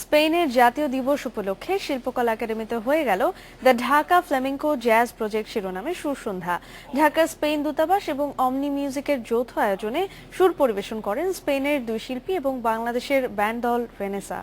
স্পেনের জাতীয় দিবস উপলক্ষে শিল্পকলা একাডেমিতে হয়ে গেল দ্য ঢাকা ফ্লেমেঙ্কো জ্যাজ প্রজেক্ট শিরোনামে সুর সন্ধ্যা। ঢাকা স্পেন দূতাবাস এবং অমনি মিউজিকের যৌথ আয়োজনে সুর পরিবেশন করেন স্পেনের দুই শিল্পী এবং বাংলাদেশের ব্যান্ড দল রেনেসা।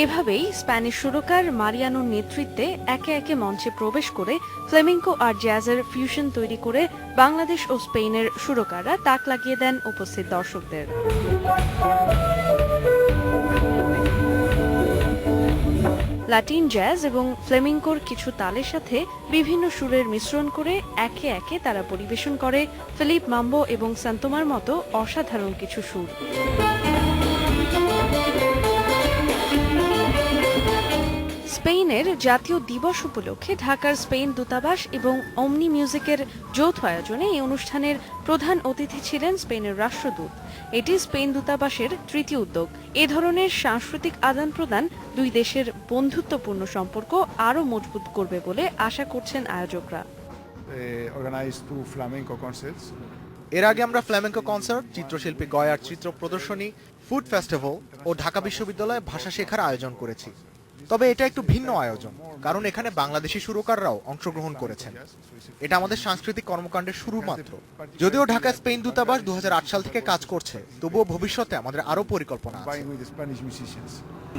এভাবেই স্প্যানিশ সুরকার মারিয়ানোর নেতৃত্বে একে একে মঞ্চে প্রবেশ করে ফ্লেমেঙ্কো আর জ্যাজের ফিউশন তৈরি করে বাংলাদেশ ও স্পেনের সুরকাররা তাক লাগিয়ে দেন উপস্থিত দর্শকদের। লাটিন জ্যাজ এবং ফ্লেমেঙ্কোর কিছু তালের সাথে বিভিন্ন সুরের মিশ্রণ করে একে একে তারা পরিবেশন করে ফিলিপ মাম্বো এবং সান্তোমার মতো অসাধারণ কিছু সুর। স্পেনের জাতীয় দিবস উপলক্ষে ঢাকার স্পেন দূতাবাস এবং অমনি মিউজিকের যৌথ আয়োজনে এই অনুষ্ঠানের প্রধান অতিথি ছিলেন স্পেনের রাষ্ট্রদূত। এটি স্পেন দূতাবাসের তৃতীয় উদ্যোগ। এ ধরনের সাংস্কৃতিক আদান প্রদান দুই দেশের বন্ধুত্বপূর্ণ সম্পর্ক আরও মজবুত করবে বলে আশা করছেন আয়োজকরা। এর আগে আমরা ফ্ল্যামেঙ্কো কনসার্ট, চিত্রশিল্পী গয়ার চিত্র প্রদর্শনী, ফুড ফেস্টিভ্যাল ও ঢাকা বিশ্ববিদ্যালয়ে ভাষা শেখার আয়োজন করেছি। তবে এটা একটু ভিন্ন আয়োজন, কারণ এখানে বাংলাদেশি সুরকাররাও অংশগ্রহণ করেছেন। এটা আমাদের সাংস্কৃতিক কর্মকাণ্ডের শুরু মাত্র। যদিও ঢাকা স্পেন দূতাবাস 2008 সাল থেকে কাজ করছে, তবুও ভবিষ্যতে আমাদের আরো পরিকল্পনা আছে।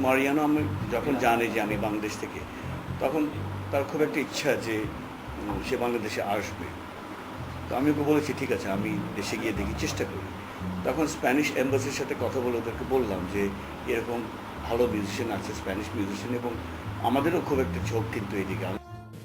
মারিয়ানো আমি যখন জানে যে আমি বাংলাদেশ থেকে, তখন তার খুব একটা ইচ্ছা যে সে বাংলাদেশে আসবে। তো আমি ওকে বলেছি ঠিক আছে, আমি দেশে গিয়ে দেখি, চেষ্টা করি। তখন স্প্যানিশ এম্বাসির সাথে কথা বলে ওদেরকে বললাম যে এরকম ভালো মিউজিশিয়ান আছে, স্প্যানিশ মিউজিশিয়ান, এবং আমাদেরও খুব একটা ঝোঁক কিন্তু এদিকে।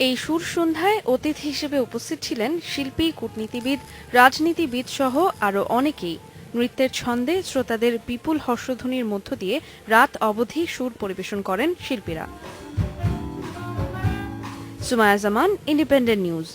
এই সুর সন্ধ্যায় অতিথি হিসেবে উপস্থিত ছিলেন শিল্পী, কূটনীতিবিদ, রাজনীতিবিদ সহ আরও অনেকেই। নৃত্যের ছন্দে শ্রোতাদের বিপুল হর্ষধ্বনির মধ্য দিয়ে রাত অবধি সুর পরিবেশন করেন শিল্পীরা। সুমায়া জামান, ইন্ডিপেন্ডেন্ট নিউজ।